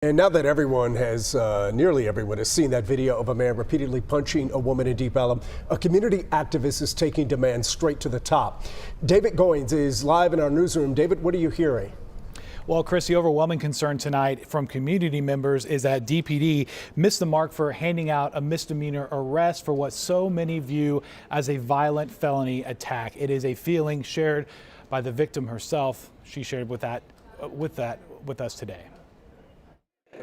And now that nearly everyone has seen that video of a man repeatedly punching a woman in Deep Ellum, a community activist is taking demands straight to the top. David Goins is live in our newsroom. David, what are you hearing? Well, Chris, the overwhelming concern tonight from community members is that DPD missed the mark for handing out a misdemeanor arrest for what so many view as a violent felony attack. It is a feeling shared by the victim herself. She shared with us today.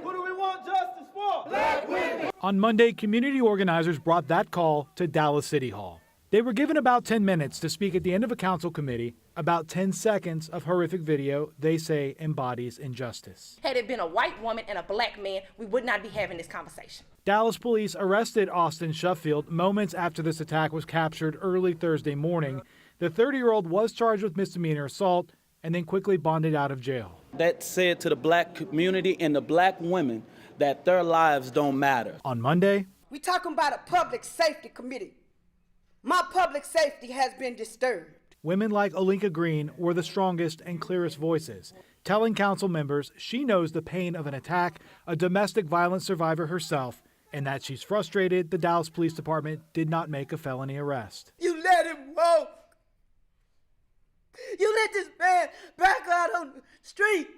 What do we want justice for? Black women! On Monday, community organizers brought that call to Dallas City Hall. They were given about 10 minutes to speak at the end of a council committee about 10 seconds of horrific video they say embodies injustice. Had it been a white woman and a black man, we would not be having this conversation. Dallas police arrested Austin Shuffield moments after this attack was captured early Thursday morning. The 30-year-old was charged with misdemeanor assault and then quickly bonded out of jail. That said to the black community and the black women that their lives don't matter. On Monday, we talking about a public safety committee. My public safety has been disturbed. Women like Olinka Green were the strongest and clearest voices, telling council members she knows the pain of an attack, a domestic violence survivor herself, and that she's frustrated the Dallas Police Department did not make a felony arrest. You let him walk. You let this man back out on the streets.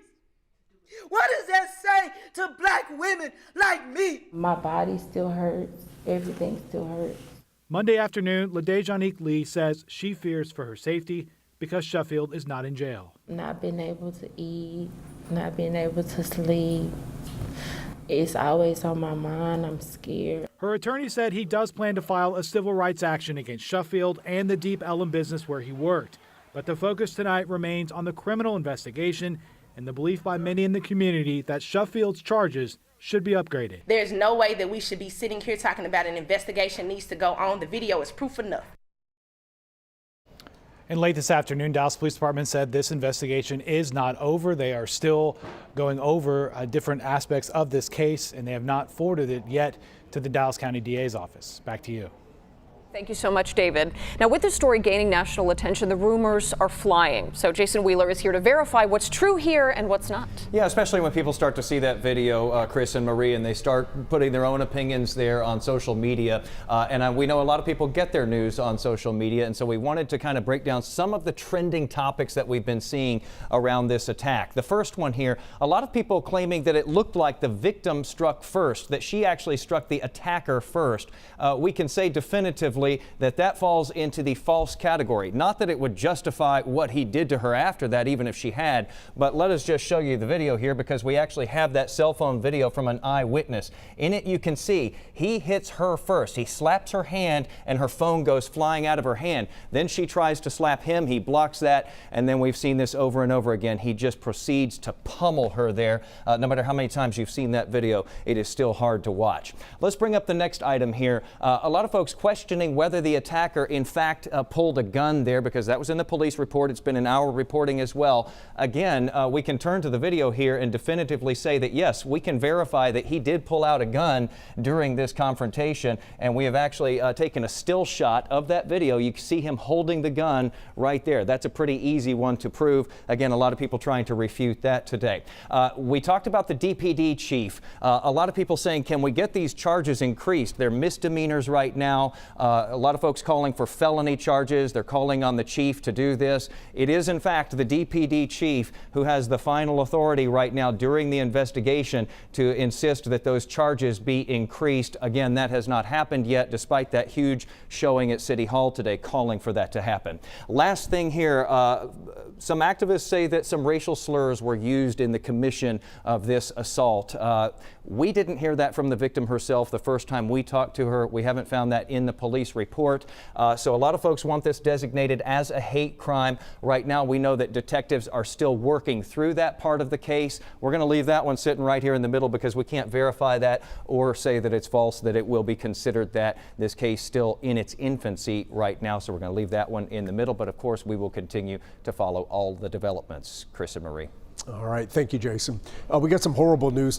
What does that say to black women like me? My body still hurts. Everything still hurts. Monday afternoon, LaDejanique Lee says she fears for her safety because Shuffield is not in jail. Not being able to eat, not being able to sleep. It's always on my mind. I'm scared. Her attorney said he does plan to file a civil rights action against Shuffield and the Deep Ellum business where he worked. But the focus tonight remains on the criminal investigation and the belief by many in the community that Shuffield's charges should be upgraded. There's no way that we should be sitting here talking about an investigation needs to go on. The video is proof enough. And late this afternoon, Dallas Police Department said this investigation is not over. They are still going over different aspects of this case, and they have not forwarded it yet to the Dallas County DA's office. Back to you. Thank you so much, David. Now, with this story gaining national attention, the rumors are flying. So Jason Wheeler is here to verify what's true here and what's not. Yeah, especially when people start to see that video, Chris and Marie, and they start putting their own opinions there on social media. We know a lot of people get their news on social media, and so we wanted to kind of break down some of the trending topics that we've been seeing around this attack. The first one here, a lot of people claiming that it looked like the victim struck first, that she actually struck the attacker first. We can say definitively that falls into the false category. Not that it would justify what he did to her after that, even if she had, but let us just show you the video here because we actually have that cell phone video from an eyewitness. In it, you can see he hits her first. He slaps her hand and her phone goes flying out of her hand. Then she tries to slap him. He blocks that, and then we've seen this over and over again. He just proceeds to pummel her there. No matter how many times you've seen that video, it is still hard to watch. Let's bring up the next item here. A lot of folks questioning whether the attacker in fact pulled a gun there, because that was in the police report. It's been in our reporting as well. Again, we can turn to the video here and definitively say that yes, we can verify that he did pull out a gun during this confrontation, and we have actually taken a still shot of that video. You can see him holding the gun right there. That's a pretty easy one to prove. Again, a lot of people trying to refute that today. We talked about the DPD chief. A lot of people saying, can we get these charges increased? They're misdemeanors right now. A lot of folks calling for felony charges. They're calling on the chief to do this. It is, in fact, the DPD chief who has the final authority right now during the investigation to insist that those charges be increased. Again, that has not happened yet, despite that huge showing at City Hall today calling for that to happen. Last thing here, some activists say that some racial slurs were used in the commission of this assault. We didn't hear that from the victim herself the first time we talked to her. We haven't found that in the police report. So a lot of folks want this designated as a hate crime. Right now, we know that detectives are still working through that part of the case. We're going to leave that one sitting right here in the middle because we can't verify that or say that it's false, that it will be considered that. This case still in its infancy right now. So we're going to leave that one in the middle. But of course, we will continue to follow all the developments. Chris and Marie. All right. Thank you, Jason. We got some horrible news.